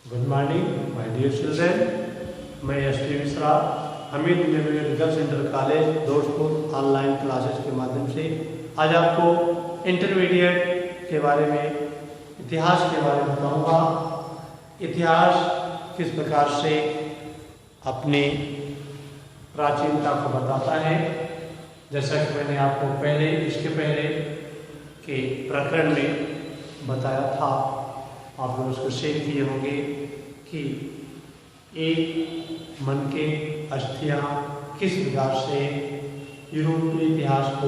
Good morning my dear children. मैं S T. Mishra Hamid memorial girls inter college Dostpur online classes के माध्यम से आज आपको इंटरमीडिएट के बारे में, इतिहास के बारे में बताऊंगा। इतिहास किस प्रकार से अपनी प्राचीनता को बताता है। जैसा कि मैंने आपको इसके पहले के प्रकरण में बताया था, आप लोग उसको शेयर किए होंगे कि एक मन के अस्थियां किस प्रकार से यूरोपीय इतिहास को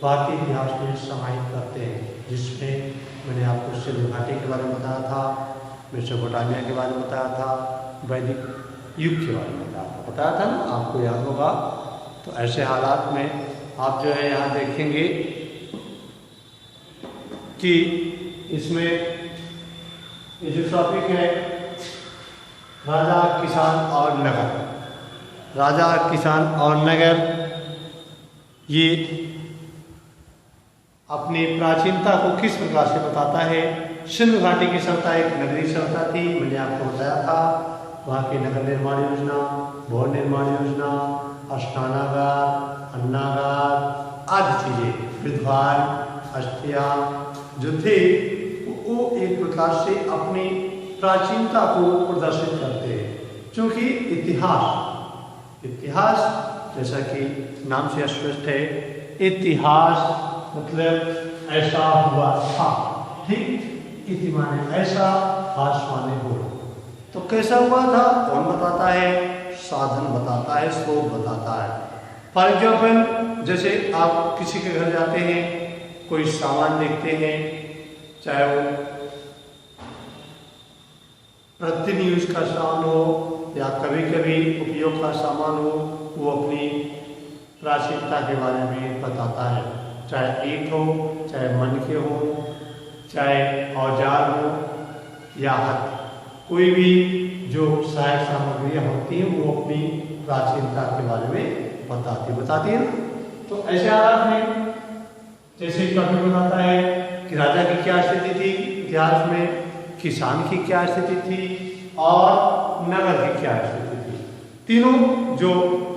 भारतीय इतिहास में समाहित करते हैं, जिसमें मैंने आपको सिंधु घाटी के बारे में बताया था, मेसोपोटामिया के बारे में बताया था, वैदिक युग के बारे में बताया था ना, आपको याद होगा। तो ऐसे हालात में आप जो है यहाँ देखेंगे कि इसमें ये जो टॉपिक है राजा, किसान और नगर, राजा, किसान और नगर, ये अपनी प्राचीनता को किस प्रकार से बताता है। सिंधु घाटी की सभ्यता एक नगरीय सभ्यता थी, मैंने आपको बताया था। वहाँ की नगर निर्माण योजना, भवन निर्माण योजना, स्नानागार, अन्नागार आदि चीजें, विद्वान, अस्थियां जो थे वो एक प्रकार से अपनी प्राचीनता को प्रदर्शित करते हैं। क्योंकि इतिहास जैसा कि नाम से स्पष्ट है, इतिहास मतलब ऐसा हुआ था, ठीक। इति माने ऐसा, हास माने हो। तो कैसा हुआ था कौन बताता है? साधन बताता है, स्रोत बताता है। फॉर एग्जाम्पल, जैसे आप किसी के घर जाते हैं, कोई सामान देखते हैं, चाहे वो प्रतिदिन यूज का सामान हो या कभी कभी उपयोग का सामान हो, वो अपनी प्राचीनता के बारे में बताता है। चाहे ईंट हो, चाहे मनके हो, चाहे औजार हो या हथ, कोई भी जो सहायक सामग्रियाँ होती हैं वो अपनी प्राचीनता के बारे में बताती है ना। तो ऐसे हालात में जैसे कभी बताता है कि राजा की क्या स्थिति थी इतिहास में, किसान की क्या स्थिति थी और नगर की क्या स्थिति थी। तीनों जो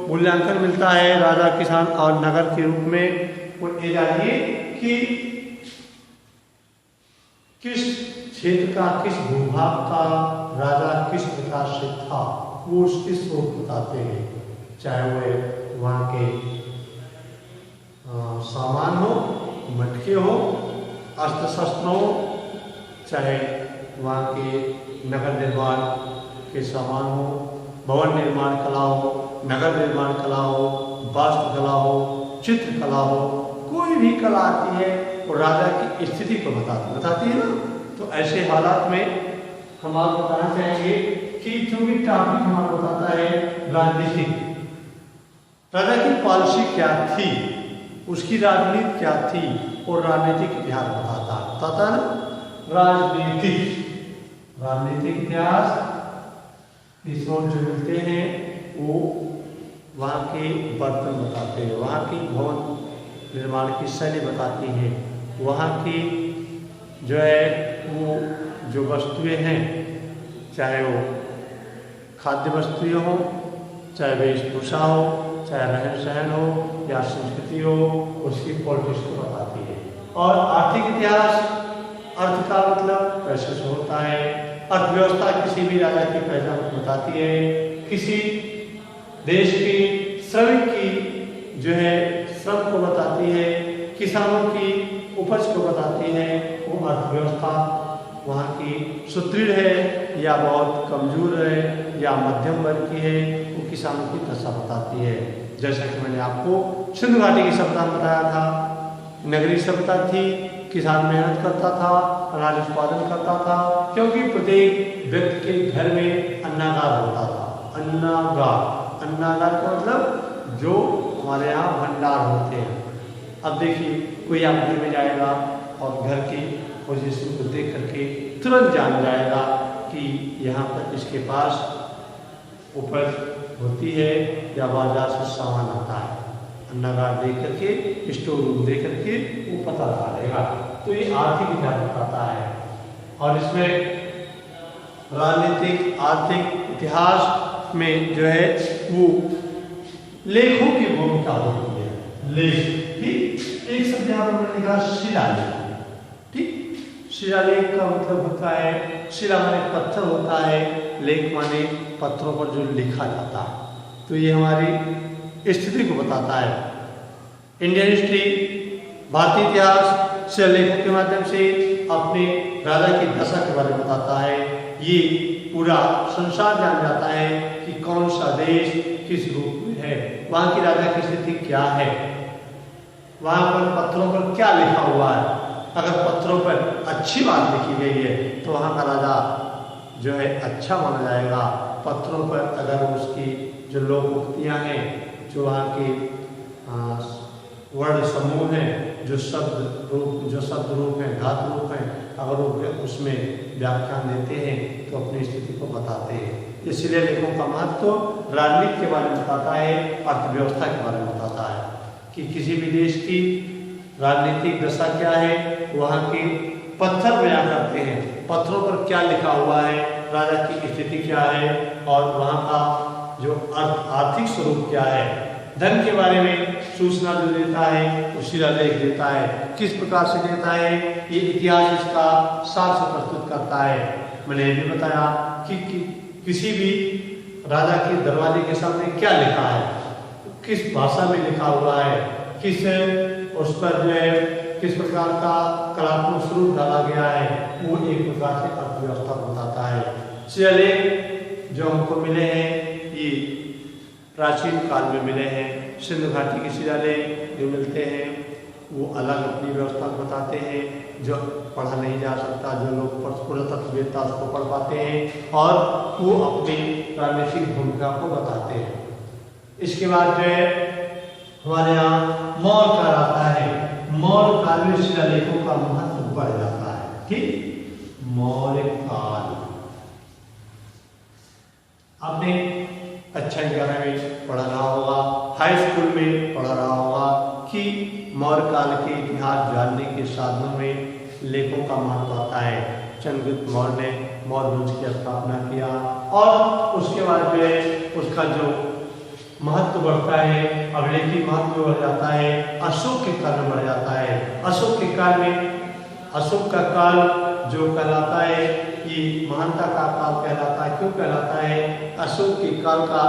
मूल्यांकन मिलता है राजा, किसान और नगर के रूप में, वो ये जानिए कि किस क्षेत्र का, किस भूभाग का राजा किस प्रकार से था, वो उसकी स्रोत बताते हैं। चाहे वो वहाँ के सामान हो, मटके हो, अस्त्र शस्त्र हो, चाहे वहाँ के नगर निर्माण के सामान हो, भवन निर्माण कला हो, नगर निर्माण कला हो, वास्तु कला हो, चित्र कला हो, कोई भी कला आती है वो राजा की स्थिति को बताती है ना। तो ऐसे हालात में हम आपको बताना चाहेंगे कि चूंकि टॉपिक हमारा बताता है राजनीति, राजा की पॉलिसी क्या थी, उसकी राजनीति क्या थी, और राजनीतिक इतिहास बताता है ना। राजनीतिक इतिहास इस ओर जो मिलते हैं वो वहाँ के बर्तन बताते हैं, वहाँ की भवन निर्माण की शैली बताती है, वहाँ की जो है वो जो वस्तुएं हैं, चाहे वो खाद्य वस्तुएं हो, चाहे वेशभूषा हो, चाहे रहन सहन हो या संस्कृति हो, उसकी पॉलिटिक्स को बताती है। और आर्थिक इतिहास, अर्थ का मतलब पैसे से होता है। अर्थव्यवस्था किसी भी राजा की पहचान को बताती है। किसी देश की श्रमिक की जो है श्रम को बताती है, किसानों की उपज को बताती है। वो अर्थव्यवस्था वहाँ की सुदृढ़ है या बहुत कमजोर है या मध्यम वर्ग की है, वो किसानों की दशा बताती है। जैसा कि मैंने आपको सिंधु घाटी की सभ्यता बताया था, नगरीय सभ्यता थी, किसान मेहनत करता था, अनाज उत्पादन करता था, क्योंकि प्रत्येक व्यक्ति के घर में अन्नागार होता था। अन्नागार का मतलब जो हमारे यहाँ भंडार होते हैं। अब देखिए, कोई आप घर में जाएगा और घर की पोजीशन को देख करके तुरंत जान जाएगा कि यहाँ पर इसके पास उपज होती है या बाजार से सामान आता है। अन्नागार देख करके, स्टोर रूम देख करके वो पता लगा लेगा। तो ये आर्थिक इतिहास बताता है। और इसमें राजनीतिक, आर्थिक इतिहास में जो है वो लेखों की भूमिका होती है। लेख, ठीक। एक शब्द यहाँ पर मैंने लिखा शिलालेख, ठीक। शिलालेख का मतलब होता है, शिला माने पत्थर होता है, लेख माने पत्थरों पर जो लिखा जाता है। तो ये हमारी स्थिति को बताता है। इंडियन हिस्ट्री, भारतीय इतिहास शिलालेखों के माध्यम से अपने राजा की दशा के बारे में बताता है। ये पूरा संसार जान जाता है कि कौन सा देश किस रूप में है, वहाँ की राजा की स्थिति क्या है, वहाँ पर पत्थरों पर क्या लिखा हुआ है। अगर पत्थरों पर अच्छी बात लिखी गई है तो वहाँ का राजा जो है अच्छा माना जाएगा। पत्थरों पर अगर उसकी जो लोकोक्तियाँ हैं, जो वहाँ की वर्ण समूह हैं, जो शब्द रूप हैं, धातु रूप हैं, अगर वो उसमें व्याख्यान देते हैं तो अपनी स्थिति को बताते हैं। इसलिए लेखों का महत्व राजनीति के बारे में बताता है, अर्थव्यवस्था के बारे में बताता है कि किसी भी देश की राजनीतिक दशा क्या है, वहाँ के पत्थर बयान करते हैं, पत्थरों पर क्या लिखा हुआ है, राजा की स्थिति क्या है और वहाँ का जो आर्थिक स्वरूप क्या है। धन के बारे में सूचना जो देता है वो शिलालेख देता है। किस प्रकार से देता है, ये इतिहास इसका सार से प्रस्तुत करता है। मैंने ये भी बताया कि किसी भी राजा के दरवाजे के सामने क्या लिखा है, किस भाषा में लिखा हुआ है, किस उस पर जो है किस प्रकार का कलात्मक स्वरूप डाला गया है, वो एक प्रकार से अर्थव्यवस्था बताता है। शिलालेख जो हमको मिले हैं ये प्राचीन काल में मिले हैं। सिंधु घाटी के शिलालेख जो मिलते हैं वो अलग अपनी व्यवस्था बताते हैं, जो पढ़ा नहीं जा सकता, जो लोग पुरातत्ववेत्ता उसको पढ़ पाते हैं और वो अपनी राजनीतिक भूमिका को बताते हैं। इसके बाद जो है हमारे यहाँ मौर्य काल आता है। मौर्य काल में शिलालेखों का महत्व बढ़ जाता है, ठीक। मौर्य काल आपने अच्छा 11 में पढ़ा रहा होगा, हाई स्कूल में पढ़ा रहा होगा कि मौर्य काल के इतिहास जानने के साधनों में लेखों का महत्व आता है। चंद्रगुप्त मौर्य ने मौर्य वंश की स्थापना किया और उसके बाद जो है उसका जो महत्व बढ़ता है, अभिलेखी महत्व बढ़ जाता है, अशोक के काल में बढ़ जाता है। अशोक के काल में, अशोक का काल जो कहलाता है कि महानता का काल कहलाता है। क्यों कहलाता है? अशोक के काल का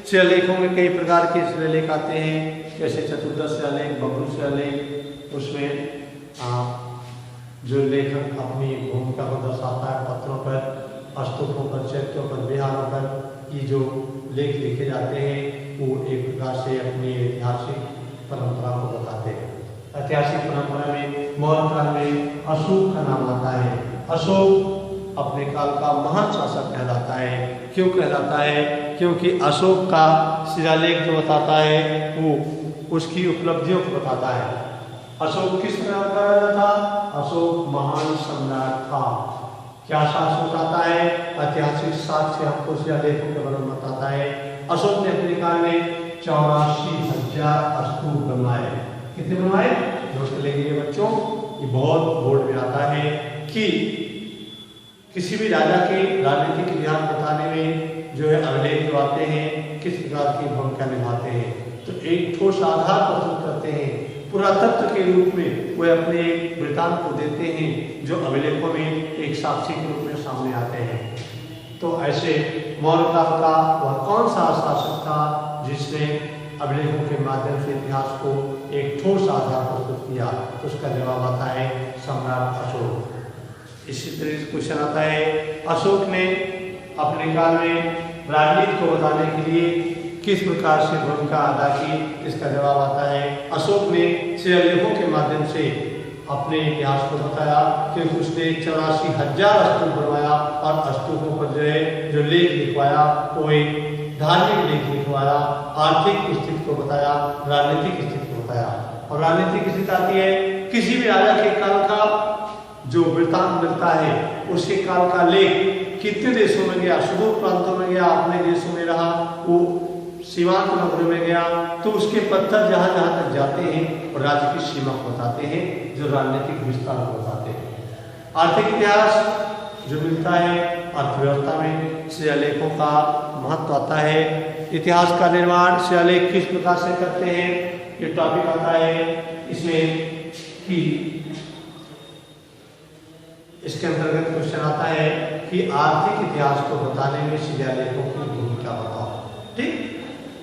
शिलालेखों में कई प्रकार के शिलालेख आते हैं, जैसे चतुर्दश शिलालेख, बब्रू शिलालेख। उसमें जो लेखक अपनी भूमिका को दर्शाता है, पत्रों पर, स्तूपों पर, चैत्यों पर, विहारों पर की जो लेख लिखे जाते हैं वो एक प्रकार से अपनी ऐतिहासिक परंपरा को बताते हैं। ऐतिहासिक परंपरा में मौर्य काल में अशोक का नाम आता है। अशोक अपने काल का महान शासक कहलाता है। क्यों कहलाता है? क्योंकि अशोक का शिलालेख जो बताता है वो उसकी उपलब्धियों को बताता है। अशोक किस प्रकार का था? अशोक महान सम्राट था। क्या शासक आता है? ऐतिहासिक साक्ष्य हमको शिलालेखों के बारे में बताता है। अशोक ने अपने काल में 84,000 स्तूप बनवाए। कितने बनवाए? नोट लेंगे बच्चों, ये बहुत बोर्ड में आता है कि किसी भी राजा के राजनीतिक इतिहास बताने में जो है अभिलेख जो आते हैं किस प्रकार की भूमिका निभाते हैं, तो एक ठोस आधार प्रस्तुत करते हैं। पुरातत्व के रूप में वे अपने वृत्तांत को देते हैं जो अभिलेखों में एक साक्षी के रूप में सामने आते हैं। तो ऐसे मौर्य काल का वह कौन सा शासक था जिसने अभिलेखों के माध्यम से इतिहास को एक ठोस आधार प्रस्तुत किया? तो उसका जवाब आता है सम्राट अशोक। इसी तरह से क्वेश्चन आता है, अशोक ने अपने काल में राजनीति को बताने के लिए किस प्रकार से भूमिका अदा की? इसका जवाब आता है अशोक ने शिलालेखों के माध्यम से अपने इतिहास को बताया, क्योंकि उसने 84,000 स्तूप बनवाया और स्तूपों पर जो है जो लेख लिखवाया वो एक धार्मिक लेख लिखवाया, आर्थिक स्थिति को बताया, राजनीतिक स्थिति को बताया। और राजनीतिक स्थिति आती है किसी भी राजा के काल का जो वृत्तांत मिलता है, उसके काल का लेख कितने देशों में गया, सुदूर प्रांतों में गया, अपने देशों में रहा, वो सीमांत नगरों में गया, तो उसके पत्थर जहाँ जहाँ तक जाते हैं और राज्य की सीमा को बताते हैं, जो राजनीतिक विस्तार को बताते हैं। आर्थिक इतिहास जो मिलता है अर्थव्यवस्था में शिलालेखों का महत्व आता है। इतिहास का निर्माण शिलालेख किस प्रकार से करते हैं, ये टॉपिक आता है इसमें कि इसके अंतर्गत क्वेश्चन आता है कि आर्थिक इतिहास को बताने में शिलालेखों की भूमिका बताओ। ठीक,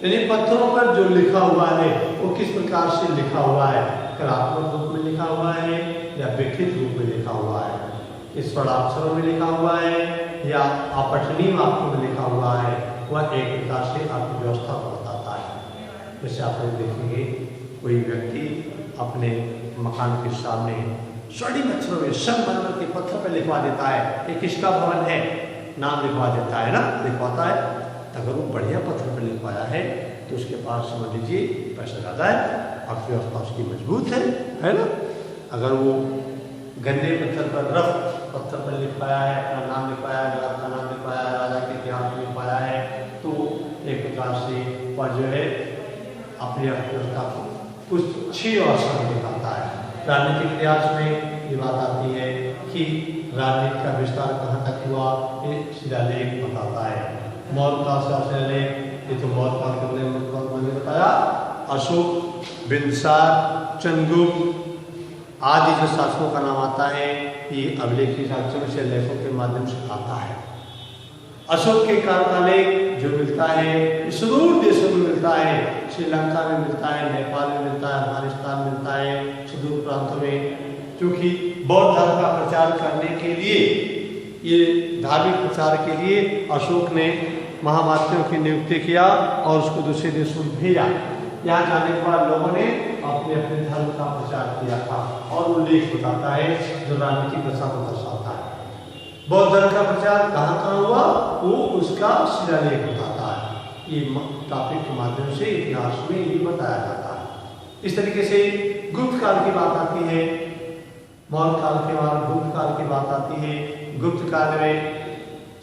यानी पत्थरों पर जो लिखा हुआ है वो किस प्रकार से लिखा हुआ है, कलात्मक रूप में लिखा हुआ है या विकृत रूप में लिखा हुआ है, इस स्वराक्षरों में लिखा हुआ है या अपठनीय वाक्यों में लिखा हुआ है, वह एक प्रकार से अर्थव्यवस्था को बताता है। जैसे आप लोग देखेंगे कोई व्यक्ति अपने मकान के सामने स्वर्णिम अक्षरों में संगमरमर के पत्थर पर लिखवा देता है कि किसका भवन है, नाम लिखवा देता है ना, लिखवाता है। अगर वो बढ़िया पत्थर पर लिखवाया है तो उसके पास समझ लीजिए पैसा ज़्यादा है, अर्थव्यवस्था उसकी मजबूत है ना। अगर वो गंदे पत्थर पर, रफ पत्थर पर लिखवाया है, अपना नाम लिखवाया है, राजा का नाम लिखवाया है, राजा के इतिहास में लिखवाया है, तो एक प्रकार से वह जो है अपनी अर्थव्यवस्था को कुछ अच्छी और आसान दिखाता है। राजनीतिक इतिहास में ये बात आती है कि राजनीति का विस्तार कहाँ तक हुआ, ये शिलालेख बताता है। मौर्य काल का शिलालेख, ये तो मौर्य काल के बारे में मैंने बताया। अशोक, बिंदुसार, चंद्रगुप्त आदि जो शासकों का नाम आता है ये अभिलेखी साक्ष्यों से लेखों के माध्यम से आता है। अशोक के काल का लेख जो मिलता है सुदूर देशों में मिलता है, श्रीलंका में मिलता है, नेपाल में मिलता है, अफगानिस्तान में मिलता है, सुदूर प्रांतों में, क्योंकि बौद्ध धर्म का प्रचार करने के लिए, ये धार्मिक प्रचार के लिए अशोक ने महामात्रियों की नियुक्ति किया और उसको दूसरे देशों में भेजा। यहाँ जाने के बाद लोगों ने अपने अपने धर्म का प्रचार किया था और वो लेख बताता है जो राजनीतिक दशा को दर्शाता है। बौद्ध धर्म का प्रचार कहाँ कहाँ हुआ वो उसका शिलालेख बताता है। ये टॉपिक के माध्यम से इतिहास में ये बताया जाता है। इस तरीके से गुप्त काल की बात आती है, मौर्य काल के बाद गुप्त काल की बात आती है। गुप्त काल में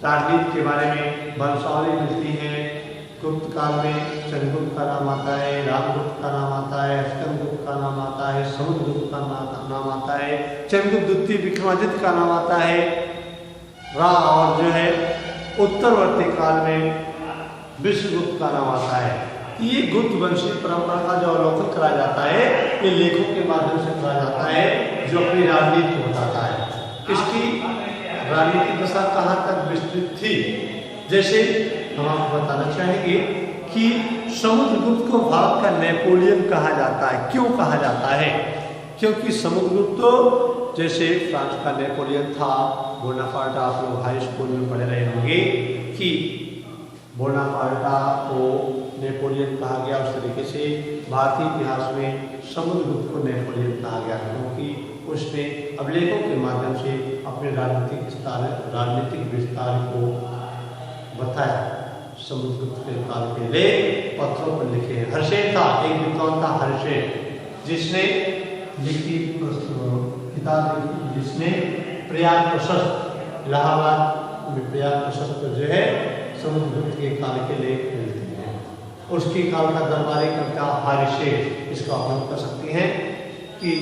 राजनीति के बारे में वंशावली मिलती है। गुप्त काल में चंद्रगुप्त का नाम आता है, रामगुप्त का नाम आता है, स्कंदगुप्त का नाम आता है, समुद्रगुप्त का नाम आता है, चंद्रगुप्त द्वितीय विक्रमादित्य का नाम आता है। और जो है उत्तरवर्ती काल में विश्वगुप्त का नाम आता है। ये गुप्त वंशीय परंपरा का जो अवलोकन कराया जाता है ये लेखों के माध्यम से कराया जाता है जो अपनी राजनीति को बताता है। इसकी राजनीतिक दशा कहाँ तक विस्तृत थी, जैसे हम आपको बताना चाहेंगे कि समुद्रगुप्त को भारत का नेपोलियन कहा जाता है। क्यों कहा जाता है? क्योंकि समुद्रगुप्त तो जैसे फ्रांस का नेपोलियन था, बोनापार्टा, आप लोग हाई स्कूल में पढ़े रहे होंगे कि बोनापार्टा को नेपोलियन कहा गया। उस तरीके से भारतीय इतिहास में समुद्रगुप्त को नेपोलियन कहा गया क्योंकि उसने अभिलेखों के माध्यम से अपने राजनीतिक विस्तार को बताया। समुद्रगुप्त के काल के लेख पत्रों पर लिखे हैं। हर्षेय था, एक विद्वान था हर्षेय, जिसने लिखी किताब लिखी, जिसने प्रयाग प्रशस्त, इलाहाबाद में प्रयाग प्रशस्त जो है समुद्रगुप्त के काल के लेख मिलते हैं। उसके काल का दरबारी कविता हर्षेय, इसका उपयोग कर सकते हैं कि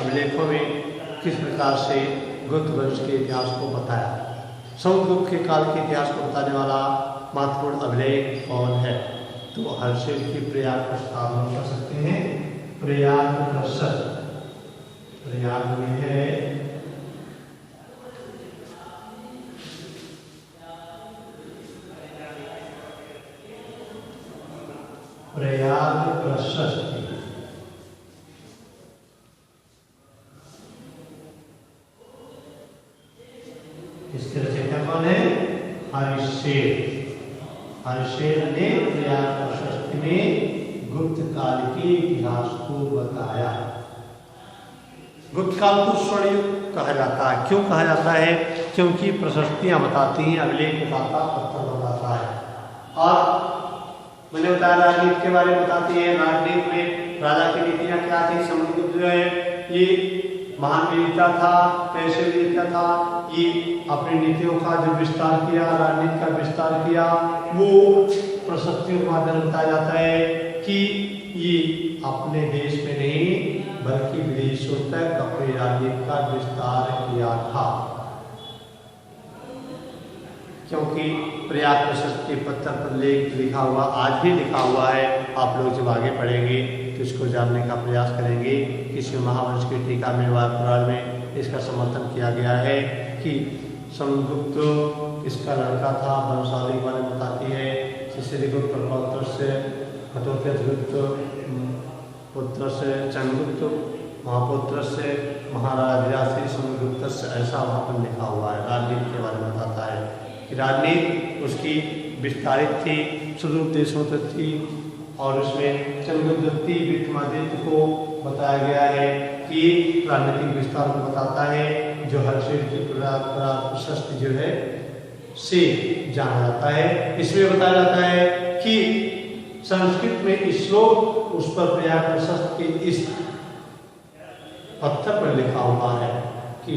अभिलेखों में किस प्रकार से गुप्त वंश के इतिहास को बताया। समुद्रगुप्त के काल के इतिहास को बताने वाला महत्वपूर्ण अभिलेख कौन है? तो हर्षेय की प्रयाग प्रस्ताव हम कर सकते हैं। प्रयाग प्रशस्त, प्रयाग में है प्रयाग प्रशस्त, इसके रचयिता कौन है? हर्षेय। हर्षेय ने प्रयाग प्रशस्त में गुप्त काल के इतिहास को बताया। गुप्त काल को स्वर्णयुग कहा जाता है। क्यों कहा जाता है? क्योंकि प्रशस्तियां बताती हैं, अभिलेख बताता, पत्थर बताता है। और मैंने बताया राजनीति के बारे में बताती है। राजनीति में राजा की नीतियां क्या थी? समुद्रगुप्त जो है ये महान नेता था, कैसे नेता था, ये अपनी नीतियों का जो विस्तार किया, राजनीति का विस्तार किया, वो प्रशस्तियों के माध्यम बताया जाता है कि ये अपने देश में नहीं बल्कि विदेशों तक अपनी राजनीति का विस्तार किया था। क्योंकि प्रयाग प्रशस्त के पत्थर पर लेख लिखा हुआ आज भी लिखा हुआ है। आप लोग जब आगे पढ़ेंगे तो इसको जानने का प्रयास करेंगे। किसी महावंश की टीका में व पुराण में इसका समर्थन किया गया है कि समुद्रगुप्त इसका लड़का था, वंशावली के बारे में बताती है। शिशिरगुप्त पुत्र से घटोत्कच पुत्र से चंद्रगुप्त महापुत्र से महाराजा श्री समुद्रगुप्त से, ऐसा वहाँ पर लिखा हुआ है। राजनीति के बारे में बताता है कि राजनीति उसकी विस्तारित थी, सुदूर देशों तक थी और उसमें चंद्रगुप्त विक्रमादित्य को बताया गया है कि राजनीतिक विस्तार को बताता है, जो हर प्रशस्त जो है से जाना जाता है। इसमें बताया जाता है कि संस्कृत में श्लोक उस पर प्रयाग प्रशस्त के इस पत्थर पर लिखा हुआ है कि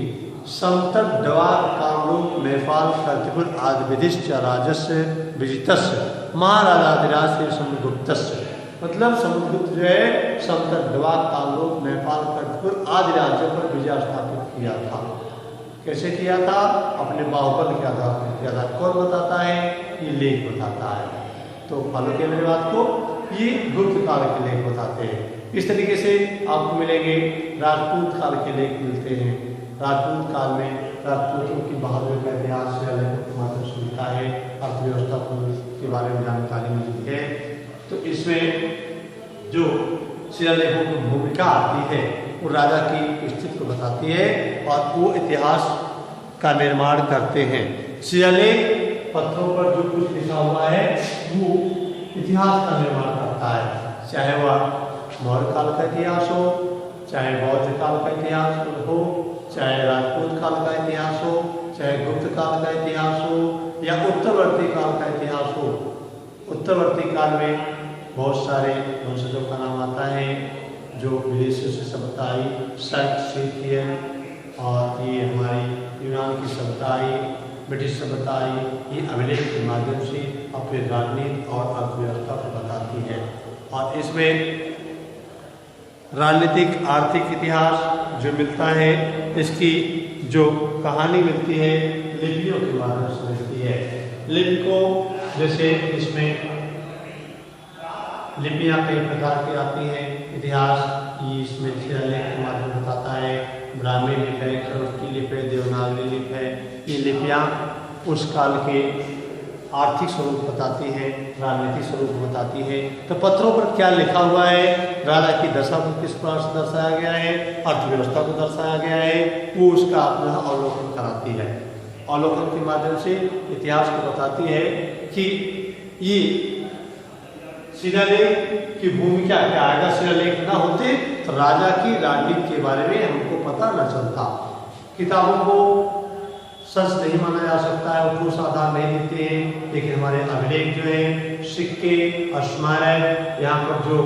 समतट द्वार कामरूप नेपाल कर्तिपुर आदि विधिश्च राजस्य विजितस्य महाराजाधिराज श्री समुद्रगुप्तस्य। मतलब समुद्रगुप्त जो है समतट द्वार कामरूप नेपाल कर्तिपुर आदि राज्यों पर विजय स्थापित किया था। कैसे किया था? अपने बाहुबल के आधार पर किया था। कौन बताता है? ये लेख बताता है। तो फॉलो किया मेरी बात को, ये गुप्त काल के लेख बताते हैं। इस तरीके से आपको मिलेंगे राजपूत काल के लेख मिलते हैं। राजपूत काल में राजपूतों की बहादुरी का इतिहास मात्र सुनता है, अर्थव्यवस्था के बारे में जानकारी मिलती है। तो इसमें जो शिलालेखों की भूमिका आती है वो राजा की स्थिति को बताती है और वो इतिहास का निर्माण करते हैं। शिलालेख पत्थरों पर जो कुछ लिखा हुआ है वो इतिहास का निर्माण करता है, चाहे वह मौर्य काल का इतिहास हो, चाहे बौद्ध काल का इतिहास हो, चाहे राजपूत काल का इतिहास हो, चाहे गुप्त काल का इतिहास हो या उत्तरवर्ती काल का इतिहास हो। उत्तरवर्ती काल में बहुत सारे वंशजों का नाम आता है जो विदेशों से सभ्यता आई, सीथियन और ये हमारी यूनान की सभ्यता आई, ब्रिटिश सभ्यता आई। ये अभिलेख के माध्यम से अपने राजनीति और अर्थव्यवस्था को बताती है। और इसमें राजनीतिक आर्थिक इतिहास जो मिलता है, इसकी जो कहानी मिलती है लिपियों के माध्यम से मिलती है। लिपि को जैसे इसमें लिपियाँ कई प्रकार की आती हैं। इतिहास इसमें शिलालेख के माध्यम से बताता है। ब्राह्मी लिपि है, खरोष्ठी लिपि है, देवनागरी लिपि है। ये लिपियाँ उस काल के आर्थिक स्वरूप बताती है, राजनीतिक स्वरूप बताती है। तो पत्रों पर क्या लिखा हुआ है, राजा की दशा को किस प्रकार से दर्शाया गया है, अर्थव्यवस्था को दर्शाया गया है, वो उसका अपना अवलोकन कराती है। अवलोकन के माध्यम से इतिहास को बताती है कि ये शिलालेख की भूमिका क्या है। अगर शिलालेख न होते तो राजा की राजनीति के बारे में हमको पता न चलता। किताबों को सच नहीं माना जा सकता है, वो ठोस आधार नहीं देते हैं, लेकिन हमारे अभिलेख जो है, सिक्के, स्मारक, यहाँ पर जो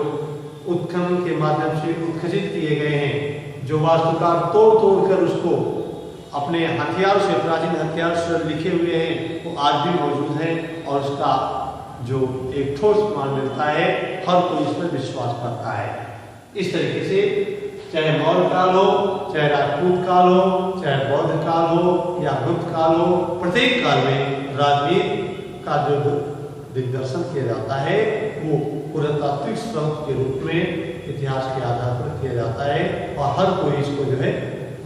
उत्खनन के माध्यम से उत्खित किए गए हैं, जो वास्तुकार तोड़ तोड़ कर उसको अपने हथियार से, प्राचीन हथियार से लिखे हुए हैं, वो आज भी मौजूद है और उसका जो एक ठोस मान मिलता है, हर कोई इस पर विश्वास करता है। इस तरीके से चाहे मौर्य काल हो, चाहे राजपूत काल हो, चाहे बौद्ध काल हो या गुप्त काल हो, प्रत्येक काल में राजनीति का जो दिग्दर्शन किया जाता है वो पुरातात्विक स्रोत के रूप में इतिहास के आधार पर किया जाता है और हर कोई इसको जो है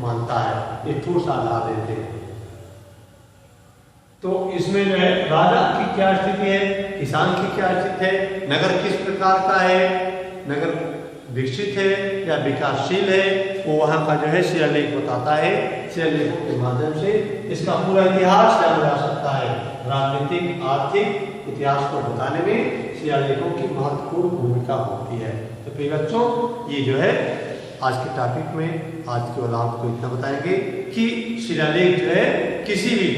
मानता है, ये ठोस आधार देते हैं। तो इसमें जो है राजा की क्या स्थिति है, किसान की क्या स्थिति है, नगर किस प्रकार का है, नगर विकसित है या विकासशील है, वो वहाँ का जो है शिलालेख बताता है। शिलालेख के माध्यम से इसका पूरा इतिहास जाना जा सकता है। राजनीतिक आर्थिक इतिहास को बताने में शिलालेखों की महत्वपूर्ण भूमिका होती है। तो प्रिय बच्चों, ये जो है आज के टॉपिक में आज केवल आपको इतना बताएंगे कि शिलालेख जो है किसी भी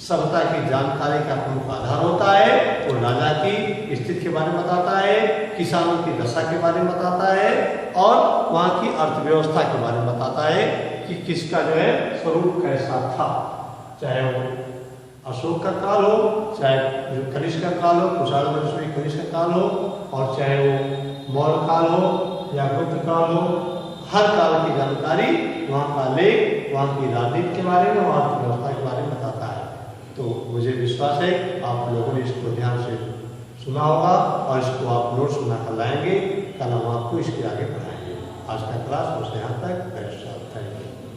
सभ्यता की जानकारी का प्रमुख आधार होता है। वो राजा की स्थिति के बारे में बताता है, किसानों की दशा के बारे में बताता है और वहाँ की अर्थव्यवस्था के बारे में बताता है कि किसका जो है स्वरूप कैसा था। चाहे वो अशोक का काल हो, चाहे जो कनिष्क का काल हो, कुशाल वंश में कनिष्क का काल हो, और चाहे वो मौर्य काल हो या गुप्त काल हो, हर काल की जानकारी वहाँ का लेख, वहाँ की राजनीति के बारे में, वहाँ अर्थव्यवस्था के बारे में बताता है। तो मुझे विश्वास विश्वास है आप लोगों ने इसको ध्यान से सुना होगा और इसको आप नोट्स बनाकर लाएंगे। कल हम आपको इसके आगे पढ़ाएंगे। आज का क्लास उससे यहाँ तक। Thank you.